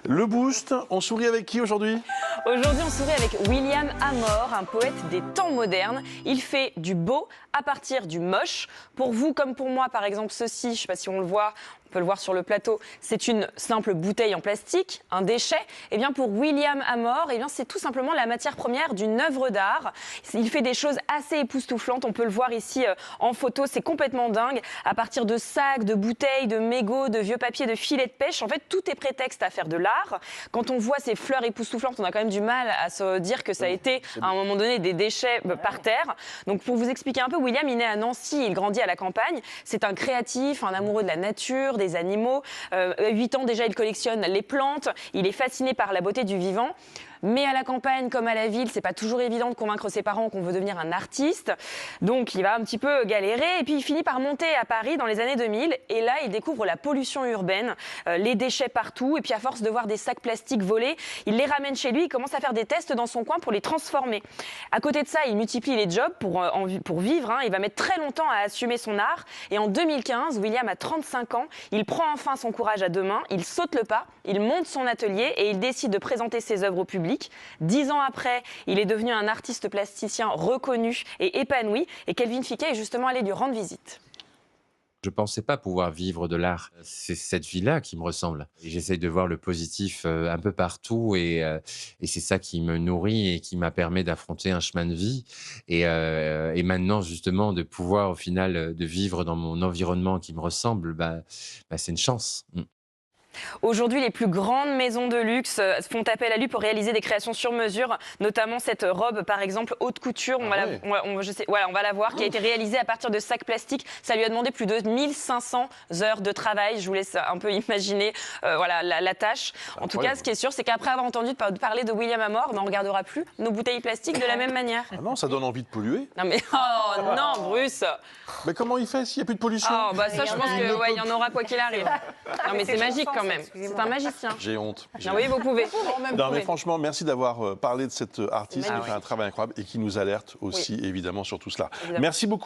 Le Boost, on sourit avec qui aujourd'hui? Aujourd'hui, on sourit avec William Amor, un poète des temps modernes. Il fait du beau à partir du moche. Pour vous comme pour moi, par exemple, ceci, je ne sais pas si on le voit, on peut le voir sur le plateau, c'est une simple bouteille en plastique, un déchet. Eh bien, pour William Amor, eh bien, c'est tout simplement la matière première d'une œuvre d'art. Il fait des choses assez époustouflantes. On peut le voir ici en photo, c'est complètement dingue. À partir de sacs, de bouteilles, de mégots, de vieux papiers, de filets de pêche, en fait, tout est prétexte à faire de l'art. Quand on voit ces fleurs époustouflantes, on a quand même du mal à se dire que ça a été, à un moment donné, des déchets par terre. Donc, pour vous expliquer un peu, William, il est né à Nancy, il grandit à la campagne. C'est un créatif, un amoureux de la nature, des animaux. À 8 ans déjà, il collectionne les plantes. Il est fasciné par la beauté du vivant. Mais à la campagne comme à la ville, c'est pas toujours évident de convaincre ses parents qu'on veut devenir un artiste. Donc il va un petit peu galérer et puis il finit par monter à Paris dans les années 2000. Et là, il découvre la pollution urbaine, les déchets partout. Et puis à force de voir des sacs plastiques volés, il les ramène chez lui. Il commence à faire des tests dans son coin pour les transformer. À côté de ça, il multiplie les jobs pour vivre. Il va mettre très longtemps à assumer son art. Et en 2015, William a 35 ans. Il prend enfin son courage à deux mains. Il saute le pas. Il monte son atelier et il décide de présenter ses œuvres au public. 10 ans après, il est devenu un artiste plasticien reconnu et épanoui. Et Kelvin Fiquet est justement allé lui rendre visite. Je ne pensais pas pouvoir vivre de l'art. C'est cette vie-là qui me ressemble. Et j'essaye de voir le positif un peu partout et c'est ça qui me nourrit et qui m'a permis d'affronter un chemin de vie. Et maintenant, justement, de pouvoir au final de vivre dans mon environnement qui me ressemble, c'est une chance. Aujourd'hui, les plus grandes maisons de luxe font appel à lui pour réaliser des créations sur mesure, notamment cette robe, par exemple, haute couture. On va la voir, qui a été réalisée à partir de sacs plastiques. Ça lui a demandé plus de 1500 heures de travail. Je vous laisse un peu imaginer la tâche. En tout cas, ce qui est sûr, c'est qu'après avoir entendu parler de William Amor, on ne regardera plus nos bouteilles plastiques de la même manière. Ah non, ça donne envie de polluer. Non mais, oh non, Bruce. Mais comment il fait s'il n'y a plus de pollution? Oh, ça, je pense qu'il y en aura quoi qu'il arrive. Non mais c'est magique quand même. C'est un magicien. J'ai honte. Non, oui, vous pouvez. Non, mais franchement, merci d'avoir parlé de cet artiste qui fait un travail incroyable et qui nous alerte aussi, évidemment, sur tout cela. Évidemment. Merci beaucoup.